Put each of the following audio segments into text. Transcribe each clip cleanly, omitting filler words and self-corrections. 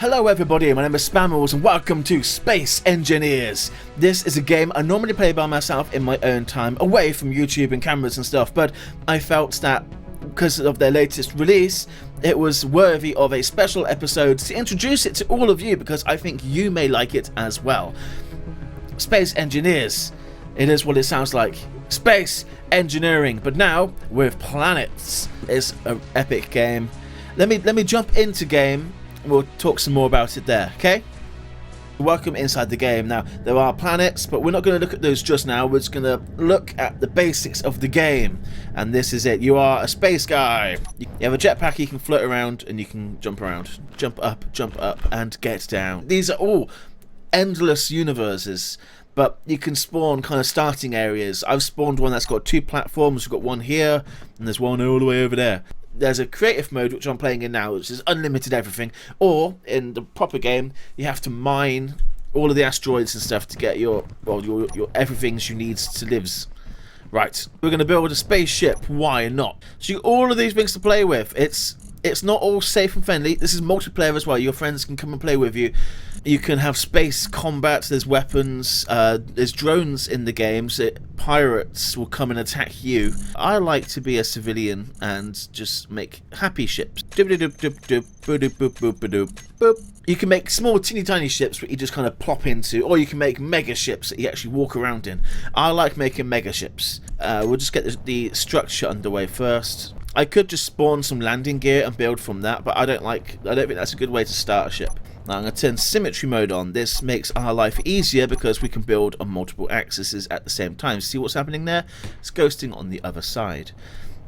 Hello everybody, my name is Spammals and welcome to Space Engineers. This is a game I normally play by myself in my own time, away from YouTube and cameras and stuff, but I felt that because of their latest release, it was worthy of a special episode to introduce it to all of you because I think you may like it as well. Space Engineers, it is what it sounds like. Space engineering, but now with planets. It's an epic game. Let me jump into game. We'll talk some more about it there, okay? Welcome inside the game. Now, there are planets, but we're not going to look at those just now. We're just going to look at the basics of the game. And this is it. You are a space guy. You have a jetpack, you can float around, and you can jump around. Jump up, and get down. These are all endless universes, but you can spawn kind of starting areas. I've spawned one that's got 2 platforms. We've got one here, and there's one all the way over there. There's a creative mode which I'm playing in now, which is unlimited everything, or in the proper game you have to mine all of the asteroids and stuff to get your everything you need to live. Right, we're going to build a spaceship. Why not? So you got all of these things to play with. It's not all safe and friendly. This is multiplayer as well. Your friends can come and play with you. You can have space combat. There's weapons. There's drones in the game. So pirates will come and attack you. I like to be a civilian and just make happy ships. You can make small teeny tiny ships that you just kind of plop into, or you can make mega ships that you actually walk around in. I like making mega ships. We'll just get the structure underway first. I could just spawn some landing gear and build from that, but I don't think that's a good way to start a ship. Now I'm going to turn symmetry mode on. This makes our life easier because we can build on multiple axes at the same time. See what's happening there? It's ghosting on the other side.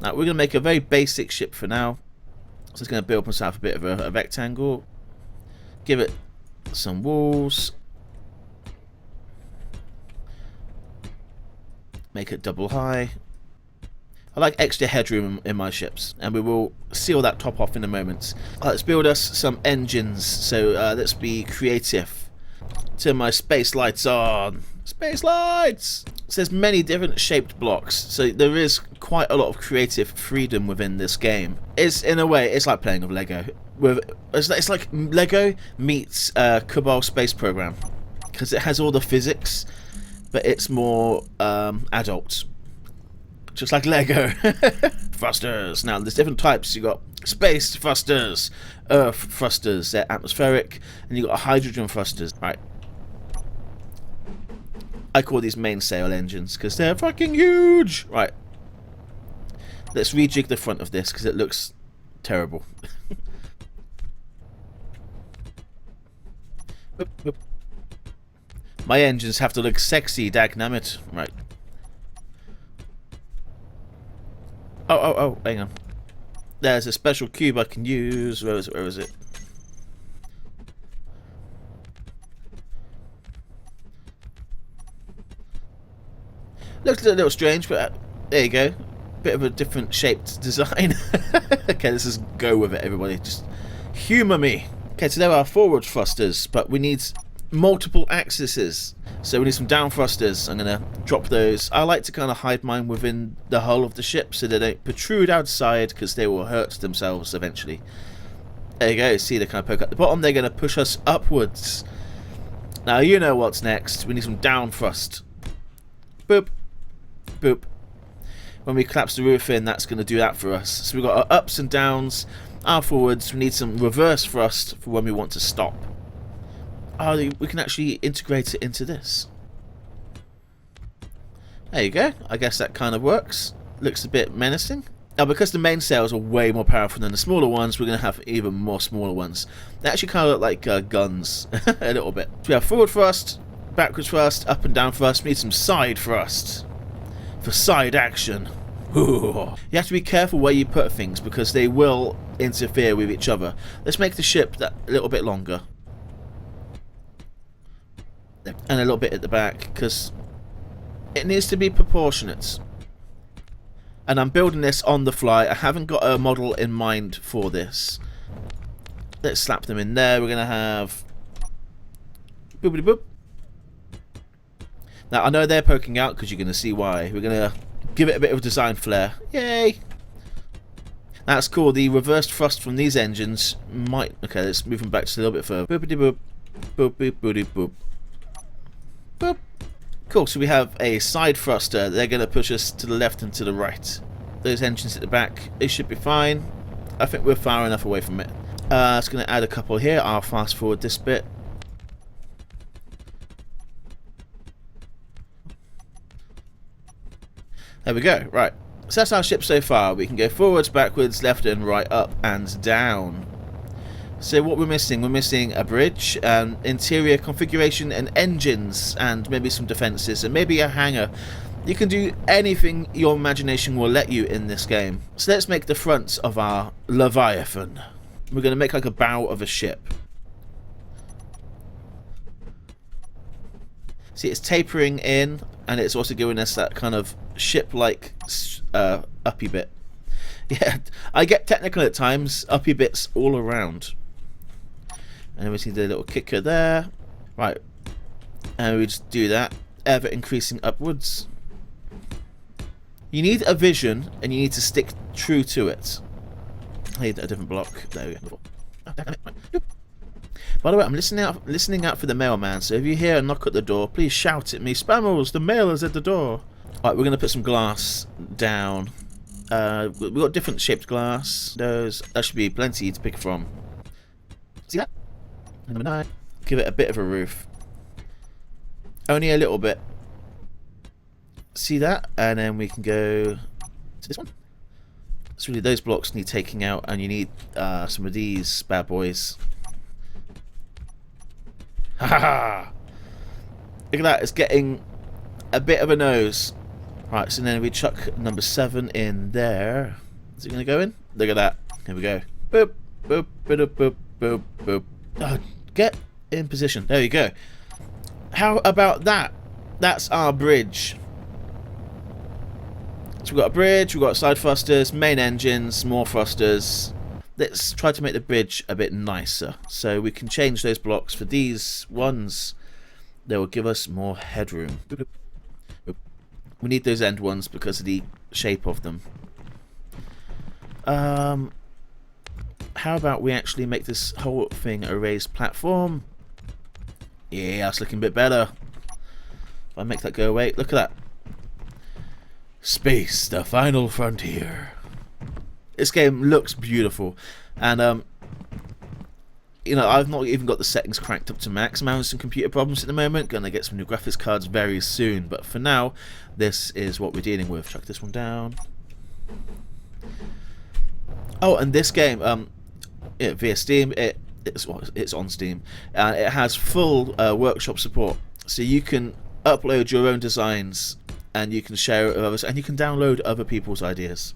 Now we're going to make a very basic ship for now. So it's going to build myself a bit of a rectangle. Give it some walls. Make it double high. I like extra headroom in my ships, and we will seal that top off in a moment. Let's build us some engines, so let's be creative. Turn my space lights on. Space lights! So there's many different shaped blocks, so there is quite a lot of creative freedom within this game. In a way, it's like playing with Lego. It's like Lego meets Cabal Space Program, because it has all the physics, but it's more adult. Just like Lego. Thrusters. Now, there's different types. You've got space thrusters, earth thrusters, they're atmospheric, and you've got hydrogen thrusters. Right. I call these mainsail engines because they're fucking huge. Right. Let's rejig the front of this because it looks terrible. My engines have to look sexy, dagnammit. Right. Oh, hang on. There's a special cube I can use. Where is it? Looks a little strange, but there you go. Bit of a different shaped design. Okay, let's just go with it, everybody. Just humour me. Okay, so there are forward thrusters, but we need multiple axes. So we need some down thrusters. I'm going to drop those. I like to kind of hide mine within the hull of the ship so they don't protrude outside because they will hurt themselves eventually. There you go. See, they kind of poke at the bottom. They're going to push us upwards. Now you know what's next. We need some down thrust. Boop. Boop. When we collapse the roof in, that's going to do that for us. So we've got our ups and downs. Our forwards. We need some reverse thrust for when we want to stop. Oh, we can actually integrate it into this. There you go. I guess that kind of works. Looks a bit menacing. Now, because the main sails are way more powerful than the smaller ones, we're going to have even more smaller ones. They actually kind of look like guns a little bit. So we have forward thrust, backwards thrust, up and down thrust. We need some side thrust for side action. Ooh. You have to be careful where you put things because they will interfere with each other. Let's make the ship a little bit longer. And a little bit at the back because it needs to be proportionate. And I'm building this on the fly. I haven't got a model in mind for this. Let's slap them in there. We're going to have boopity boop. Now I know they're poking out because you're going to see why. We're going to give it a bit of design flair. Yay! That's cool. The reversed thrust from these engines might... Okay, let's move them back just a little bit further. Boopity boop. Boop, boop, boop, boop. Boop. Cool, so we have a side thruster. They're going to push us to the left and to the right. Those engines at the back, they should be fine. I think we're far enough away from it. It's going to add a couple here. I'll fast forward this bit. There we go. Right. So that's our ship so far. We can go forwards, backwards, left and right, up and down. So what we're missing a bridge, interior configuration and engines, and maybe some defences, and maybe a hangar. You can do anything your imagination will let you in this game. So let's make the front of our Leviathan. We're going to make like a bow of a ship. See, it's tapering in, and it's also giving us that kind of ship-like uppy bit. Yeah, I get technical at times. Uppy bits all around. And we see the little kicker there. Right. And we just do that. Ever increasing upwards. You need a vision, and you need to stick true to it. I need a different block. There we go. Oh, damn it. Right. By the way, I'm listening out for the mailman, so if you hear a knock at the door, please shout at me, Spammals, the mail is at the door. Alright, we're going to put some glass down. We've got different shaped glass. That should be plenty to pick from. See that? Number 9. Give it a bit of a roof. Only a little bit. See that? And then we can go to this one. So really those blocks need taking out, and you need some of these bad boys. Ha ha ha! Look at that, it's getting a bit of a nose. Right, so then we chuck number 7 in there. Is it going to go in? Look at that. Here we go. Boop, boop, boop, boop, boop, boop. Oh, get in position. There you go. How about that? That's our bridge. So we've got a bridge, we've got side thrusters, main engines, more thrusters. Let's try to make the bridge a bit nicer. So we can change those blocks for these ones. They will give us more headroom. We need those end ones because of the shape of them. How about we actually make this whole thing a raised platform? Yeah, that's looking a bit better. If I make that go away, look at that. Space, the final frontier. This game looks beautiful, and you know, I've not even got the settings cranked up to max. I'm having some computer problems at the moment. Gonna get some new graphics cards very soon, but for now, this is what we're dealing with. Chuck this one down. Oh, and this game, via Steam, it's on Steam. It has full workshop support, so you can upload your own designs, and you can share it with others, and you can download other people's ideas.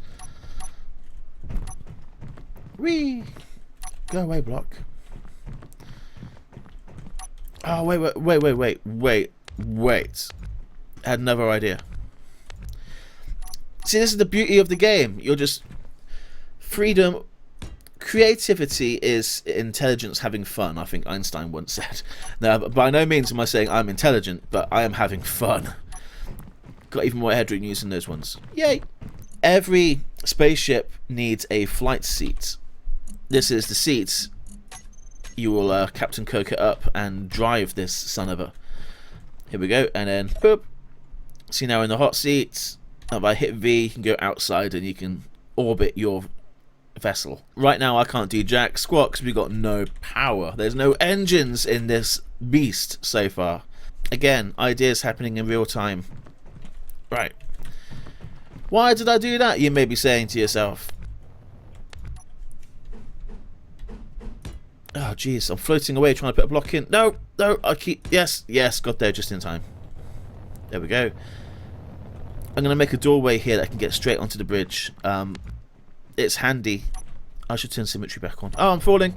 Whee! Go away, block. Oh, wait. I had another idea. See, this is the beauty of the game. You're just... Freedom... Creativity is intelligence having fun, I think Einstein once said. Now, by no means am I saying I'm intelligent, but I am having fun. Got even more headroom using those ones. Yay! Every spaceship needs a flight seat. This is the seat. You will Captain Coke it up and drive this son of a. Here we go, and then boop. See, now in the hot seat. If I hit V, you can go outside and you can orbit your vessel. Right now I can't do jack squat because we've got no power. There's no engines in this beast so far. Again, ideas happening in real time. Right. Why did I do that? You may be saying to yourself. Oh jeez, I'm floating away trying to put a block in. No, I keep... Yes, got there just in time. There we go. I'm going to make a doorway here that I can get straight onto the bridge. It's handy. I should turn symmetry back on. Oh, I'm falling.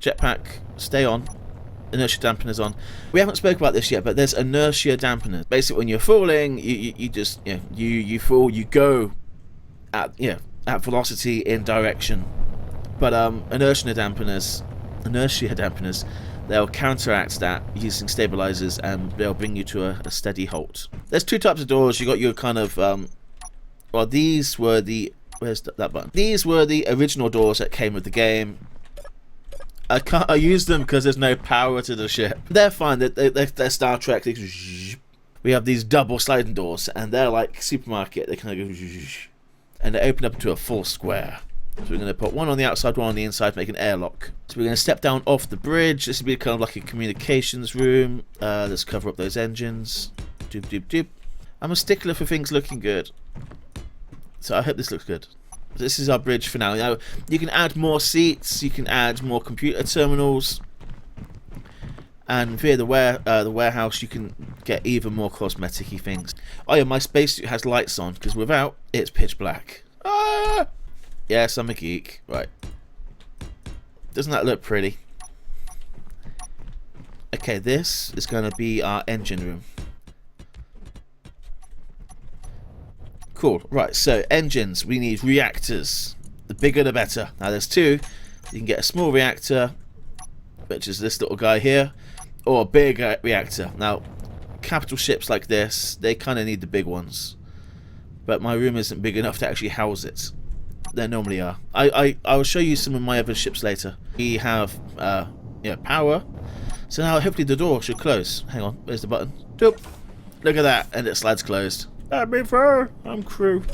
Jetpack, stay on. Inertia dampeners on. We haven't spoke about this yet, but there's inertia dampeners. Basically, when you're falling, you just you fall, you go at velocity in direction. But inertia dampeners, they'll counteract that using stabilizers, and they'll bring you to a steady halt. There's two types of doors. You got your kind of well, these were the Where's that button? These were the original doors that came with the game. I use them because there's no power to the ship. They're fine. They're Star Trek. We have these double sliding doors, and they're like supermarket. They kind of go, and they open up into a full square. So we're going to put one on the outside, one on the inside, make an airlock. So we're going to step down off the bridge. This will be kind of like a communications room. Let's cover up those engines. Doop, doop, doop. I'm a stickler for things looking good, so I hope this looks good. This is our bridge for now. Now you can add more seats, you can add more computer terminals, and via the warehouse you can get even more cosmetic-y things. Oh yeah, my spacesuit has lights on, because without, it's pitch black. Ah! Yes, I'm a geek. Right. Doesn't that look pretty? Okay, this is going to be our engine room. Cool. Right, so engines. We need reactors. The bigger the better. Now there's two. You can get a small reactor, which is this little guy here, or a big reactor. Now, capital ships like this, they kind of need the big ones. But my room isn't big enough to actually house it. They normally are. I'll show you some of my other ships later. We have power. So now hopefully the door should close. Hang on, where's the button? Doop. Look at that, and it slides closed. Let me through. I'm crew.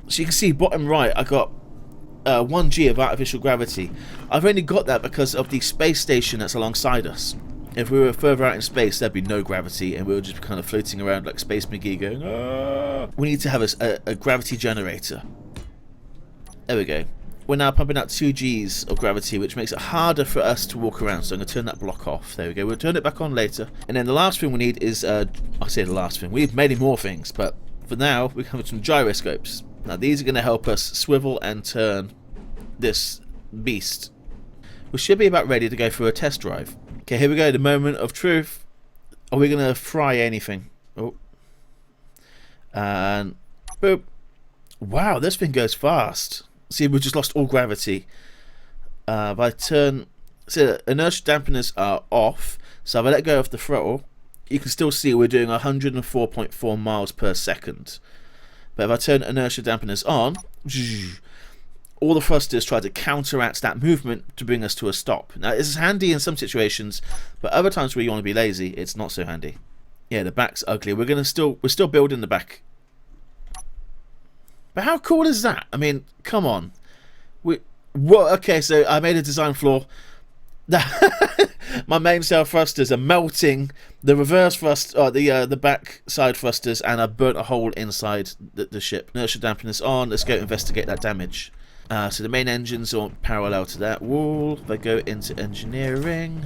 So you can see bottom right, I got 1G of artificial gravity. I've only got that because of the space station that's alongside us. If we were further out in space, there'd be no gravity, and we were just kind of floating around like Space McGee going, ah. We need to have a gravity generator. There we go. We're now pumping out 2Gs of gravity, which makes it harder for us to walk around. So I'm going to turn that block off. There we go. We'll turn it back on later. And then the last thing we need is, I say the last thing. We have many more things, but for now, we have some gyroscopes. Now these are going to help us swivel and turn this beast. We should be about ready to go for a test drive. Okay, here we go. The moment of truth. Are we going to fry anything? Oh. And boop. Wow, this thing goes fast. See, we just lost all gravity. If I turn... So inertia dampeners are off. So if I let go of the throttle, you can still see we're doing 104.4 miles per second. But if I turn inertia dampeners on, all the thrusters try to counteract that movement to bring us to a stop. Now, this is handy in some situations, but other times where you want to be lazy, it's not so handy. Yeah, the back's ugly. We're still building the back. But how cool is that? I mean, come on. Okay, so I made a design flaw. My main cell thrusters are melting the reverse thrust, the back side thrusters, and I burnt a hole inside the ship. Inertia dampeners on. Let's go investigate that damage. So the main engines are parallel to that wall. If I go into engineering.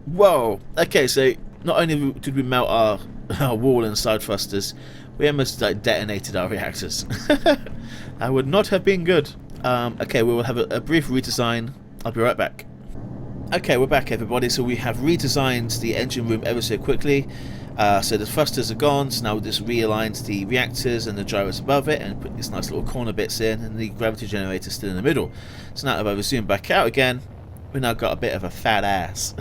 Whoa. Okay, so not only did we melt our wall and side thrusters, we almost detonated our reactors. That would not have been good. Okay, we will have a brief redesign. I'll be right back. Okay, we're back, everybody. So we have redesigned the engine room ever so quickly. So the thrusters are gone, so now we just realigned the reactors and the gyros above it and put these nice little corner bits in, and the gravity generator still in the middle. So now if I zoom back out again, we've now got a bit of a fat ass.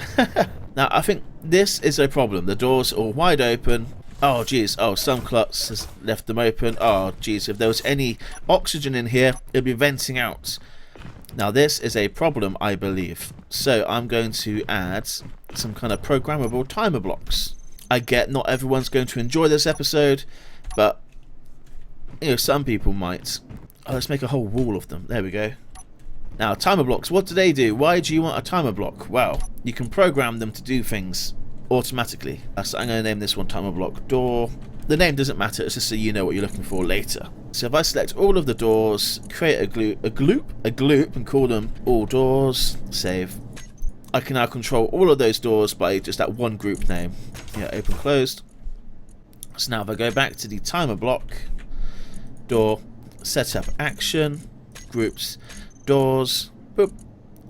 Now I think this is a problem. The doors are wide open. Oh geez, oh some klutz has left them open. Oh geez, if there was any oxygen in here, it'd be venting out. Now this is a problem, I believe. So I'm going to add some kind of programmable timer blocks. I get not everyone's going to enjoy this episode, but you know, some people might. Oh, let's make a whole wall of them. There we go. Now timer blocks, what do they do? Why do you want a timer block? Well, you can program them to do things automatically. So I'm going to name this one timer block door. The name doesn't matter, it's just so you know what you're looking for later. So if I select all of the doors, create a gloop and call them all doors, save. I can now control all of those doors by just that one group name. Yeah, open, closed. So now if I go back to the timer block, door, setup action, groups, doors, boop.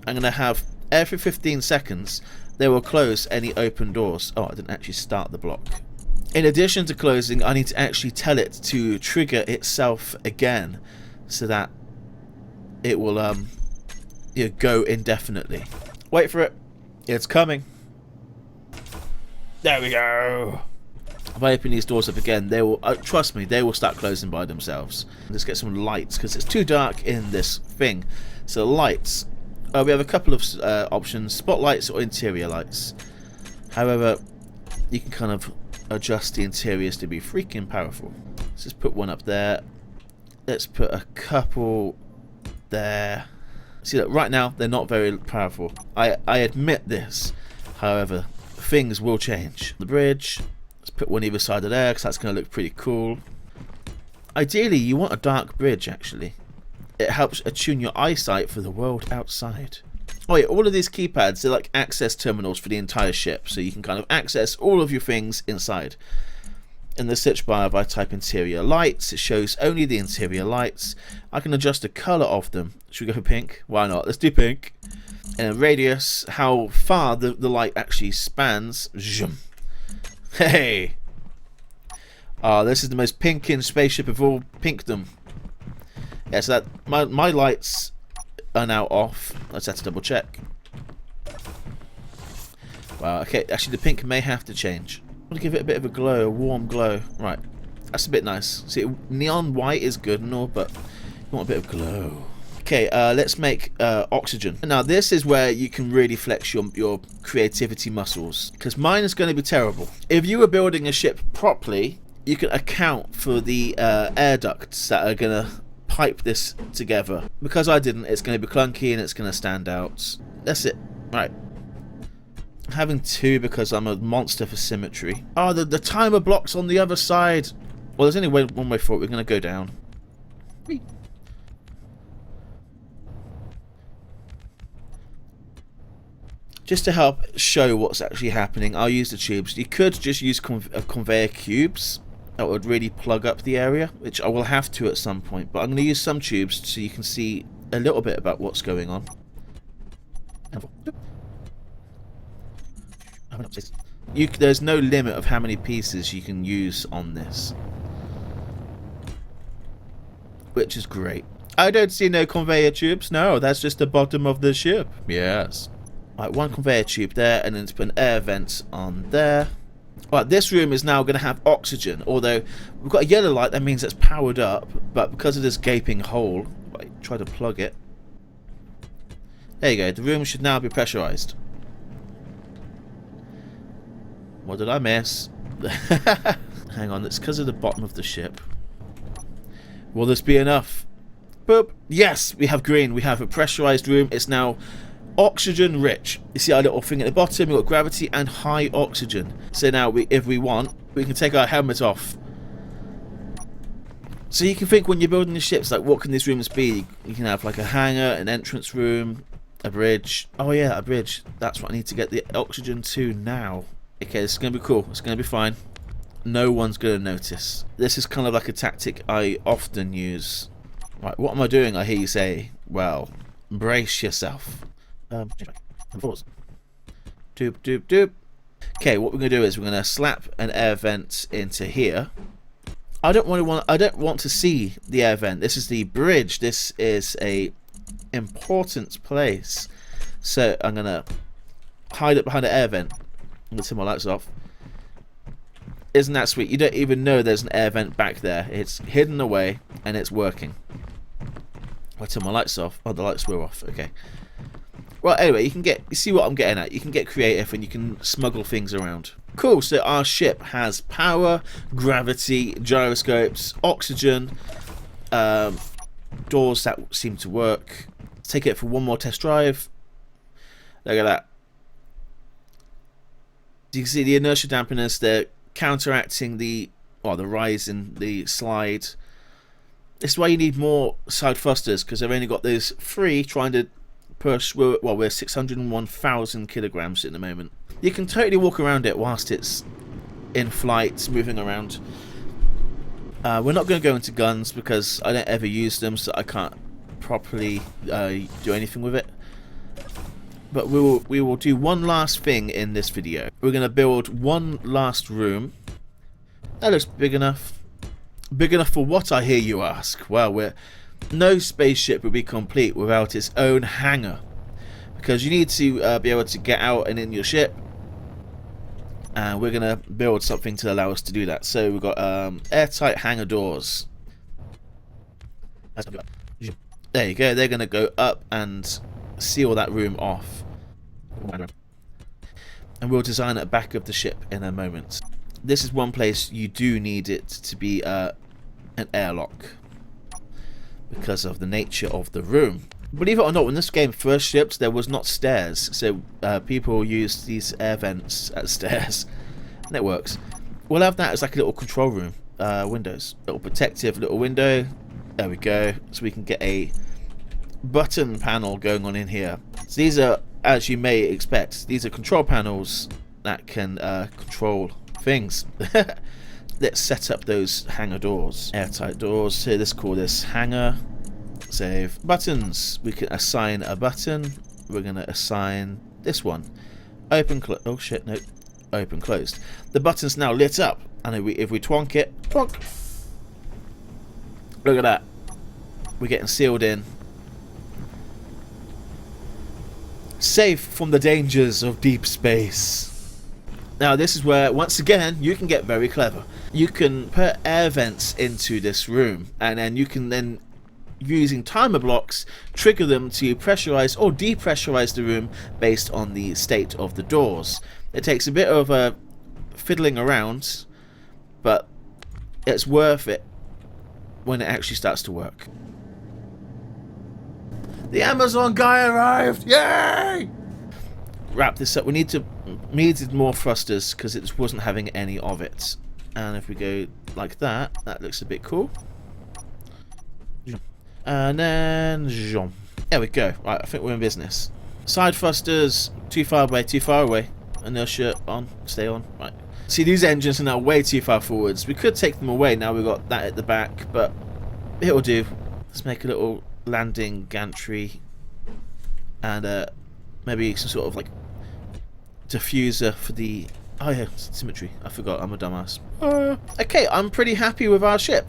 I'm going to have every 15 seconds they will close any open doors. Oh, I didn't actually start the block. In addition to closing, I need to actually tell it to trigger itself again so that it will go indefinitely. Wait for it. It's coming. There we go. If I open these doors up again, they will, trust me, they will start closing by themselves. Let's get some lights, because it's too dark in this thing. So lights, we have a couple of options, spotlights or interior lights. However, you can kind of adjust the interiors to be freaking powerful. Let's just put one up there. Let's put a couple there. See, look, right now they're not very powerful. I admit this. However, things will change. The bridge, let's put one either side of there because that's going to look pretty cool. Ideally, you want a dark bridge actually. It helps attune your eyesight for the world outside. Oh yeah, all of these keypads, they're like access terminals for the entire ship, so you can kind of access all of your things inside. In the search bar, if I type interior lights, it shows only the interior lights. I can adjust the colour of them. Should we go for pink? Why not? Let's do pink. And radius, how far the light actually spans. Zoom. Hey! Oh, this is the most pinking spaceship of all pinkdom. Yeah, so that my lights are now off. Let's have to double check. Wow, okay, actually the pink may have to change. I want to give it a bit of a glow, a warm glow. Right, that's a bit nice. See, neon white is good and all, but you want a bit of glow. Okay, let's make oxygen. Now this is where you can really flex your creativity muscles, because mine is going to be terrible. If you were building a ship properly, you can account for the air ducts that are going to pipe this together. Because I didn't, it's going to be clunky and it's going to stand out. That's it. Right. Having two because I'm a monster for symmetry. Oh, the timer block's on the other side. Well, there's only one way forward. We're going to go down. Whee. Just to help show what's actually happening, I'll use the tubes. You could just use conveyor cubes. That would really plug up the area, which I will have to at some point. But I'm going to use some tubes so you can see a little bit about what's going on. There's no limit of how many pieces you can use on this, which is great. I don't see no conveyor tubes. No, that's just the bottom of the ship. Yes. Right, one conveyor tube there, and then let's put an air vent on there. Right, this room is now going to have oxygen, although we've got a yellow light, that means it's powered up, but because of this gaping hole, right, try to plug it. There you go, the room should now be pressurized. What did I miss? Hang on, it's because of the bottom of the ship. Will this be enough? Boop. Yes, we have green. We have a pressurized room. It's now oxygen rich. You see our little thing at the bottom. We've got gravity and high oxygen. So now, if we want, we can take our helmet off. So you can think when you're building the ships, like what can these rooms be? You can have like a hangar, an entrance room, a bridge. Oh yeah, a bridge. That's what I need to get the oxygen to now. Okay, this is going to be cool. It's going to be fine. No one's going to notice. This is kind of like a tactic I often use. Right, what am I doing? I hear you say. Well, brace yourself. Pause. Doop, doop, doop. Okay, what we're going to do is we're going to slap an air vent into here. I don't want to see the air vent. This is the bridge. This is a important place. So I'm going to hide it behind the air vent. I'm going to turn my lights off. Isn't that sweet? You don't even know there's an air vent back there. It's hidden away and it's working. I turn my lights off. Oh, the lights were off. Okay. Well, anyway, you see what I'm getting at. You can get creative and you can smuggle things around. Cool. So our ship has power, gravity, gyroscopes, oxygen, doors that seem to work. Let's take it for one more test drive. Look at that. You can see the inertia dampeners, they're counteracting the rise in the slide. This is why you need more side thrusters, because they've only got those 3 trying to push. We're 601,000 kilograms at the moment. You can totally walk around it whilst it's in flight, moving around. We're not going to go into guns because I don't ever use them, so I can't properly do anything with it. But we will do one last thing in this video. We're going to build one last room. That looks big enough. Big enough for what, I hear you ask? Well, no spaceship would be complete without its own hangar. Because you need to be able to get out and in your ship. and we're gonna build something to allow us to do that. So we've got airtight hangar doors. There you go. They're gonna go up and seal that room off, and we'll design at the back of the ship in a moment. This is one place you do need it to be an airlock because of the nature of the room. Believe it or not, when this game first shipped, there was not stairs, so people used these air vents as stairs, and it works. We'll have that as like a little control room, windows, little protective little window. There we go, so we can get a button panel going on in here. So these are, as you may expect, these are control panels that can control things. Let's set up those hangar doors, airtight doors. So let's call this hangar. Save. Buttons. We can assign a button. We're going to assign this one. Open, close. Oh shit, no. Open, closed. The button's now lit up. And if we twonk it, twonk. Look at that. We're getting sealed in. Safe from the dangers of deep space. Now this is where, once again, you can get very clever. You can put air vents into this room, and then you can then, using timer blocks, trigger them to pressurize or depressurize the room based on the state of the doors. It takes a bit of fiddling around, but it's worth it when it actually starts to work. The Amazon guy arrived! Yay! Wrap this up. We needed more thrusters because it just wasn't having any of it. And if we go like that, that looks a bit cool. And then, there we go. Right, I think we're in business. Side thrusters, too far away, too far away. Inertia on, stay on. Right. See, these engines are now way too far forwards. We could take them away. Now we've got that at the back, but it'll do. Let's make a little landing gantry and maybe some sort of like diffuser for the. Oh yeah, symmetry. I forgot. I'm a dumbass. Okay, I'm pretty happy with our ship.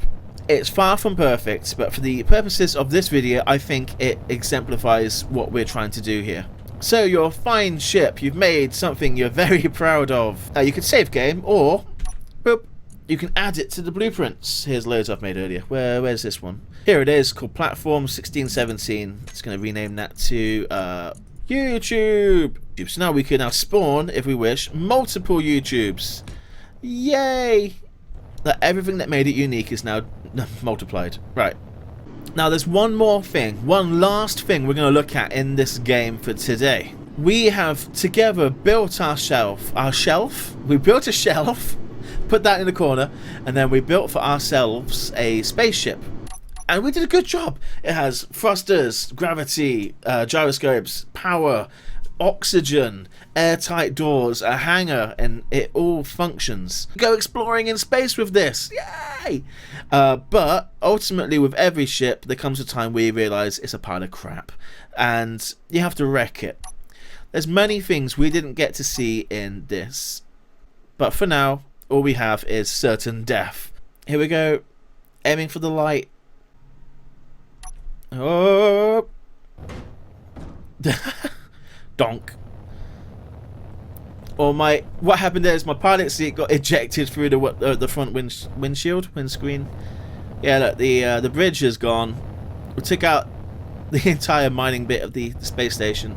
It's far from perfect, but for the purposes of this video, I think it exemplifies what we're trying to do here. So, your fine ship, you've made something you're very proud of. You could save game, or boop, you can add it to the blueprints. Here's loads I've made earlier. Where's this one? Here it is, called Platform 1617. It's going to rename that to YouTube. So now we can now spawn, if we wish, multiple YouTubes. Yay! Everything that made it unique is now multiplied. Right. Now there's one more thing, one last thing we're going to look at in this game for today. We have together built our shelf. We built a shelf, put that in the corner, and then we built for ourselves a spaceship. And we did a good job. It has thrusters, gravity, gyroscopes, power, oxygen, airtight doors, a hangar, and it all functions. Go exploring in space with this. Yay! But ultimately with every ship there comes a time where you realise it's a pile of crap and you have to wreck it. There's many things we didn't get to see in this, but for now all we have is certain death. Here we go, aiming for the light. Oh. Donk. Or what happened there is my pilot seat got ejected through the front windscreen. Yeah, look, the bridge is gone. We took out the entire mining bit of the space station,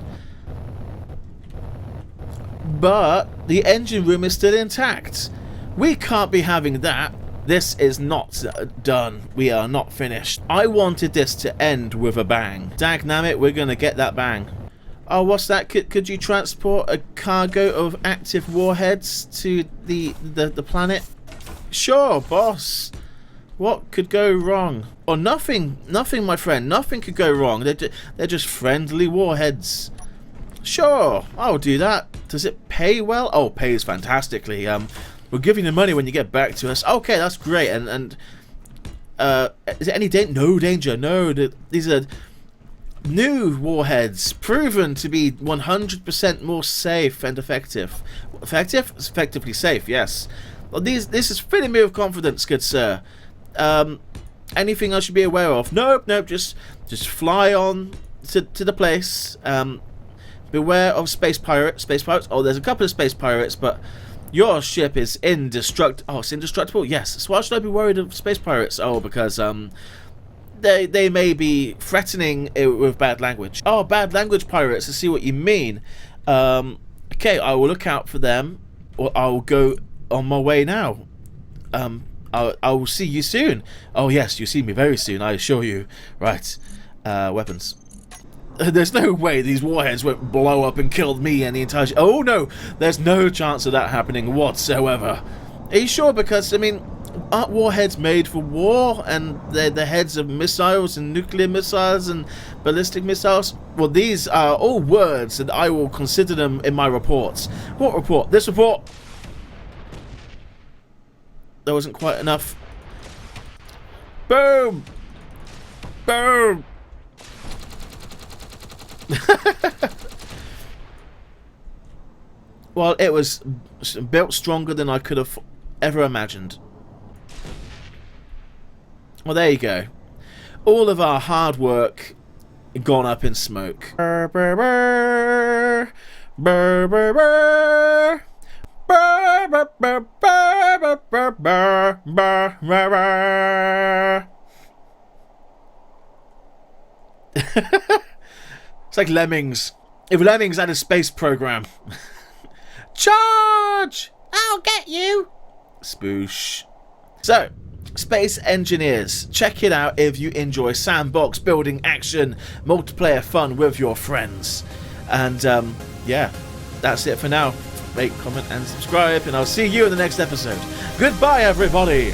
but the engine room is still intact. We can't be having that. This is not done. We are not finished. I wanted this to end with a bang. Dagnammit, we're gonna get that bang. Oh, what's that? Could you transport a cargo of active warheads to the planet? Sure, boss. What could go wrong? Or nothing, my friend. Nothing could go wrong. They're just friendly warheads. Sure, I'll do that. Does it pay well? Oh, it pays fantastically. We're giving you money when you get back to us. Okay, that's great. And is there any no danger? No, these are new warheads, proven to be 100% more safe and effective. Effective? It's effectively safe, yes. Well, this is filling me with confidence, good sir. Anything I should be aware of? Nope. Just fly on to the place. Beware of space pirates. Oh, there's a couple of space pirates, but Your ship is indestructible. Oh, it's indestructible? Yes. So why should I be worried of space pirates? Oh, because, they may be threatening it with bad language. Oh, bad language pirates, I see what you mean. Okay, I will look out for them, or I'll go on my way now. I will see you soon. Oh yes, you see me very soon, I assure you. Right, weapons. There's no way these warheads won't blow up and kill me and the entire oh no, there's no chance of that happening whatsoever. Are you sure? Because, I mean, aren't warheads made for war, and they're the heads of missiles and nuclear missiles and ballistic missiles? Well, these are all words, and I will consider them in my reports. What report? This report! There wasn't quite enough. Boom! Boom! Well, it was built stronger than I could have ever imagined. Well, there you go. All of our hard work gone up in smoke. Burr, burr, burr. Burr, burr, burr. Burr, burr, burr, burr, burr, burr, burr, burr, burr. It's like Lemmings. If Lemmings had a space program. Charge! I'll get you! Spoosh. So, Space Engineers, check it out if you enjoy sandbox building action, multiplayer fun with your friends. And yeah, that's it for now. Rate, comment and subscribe, and I'll see you in the next episode. Goodbye everybody!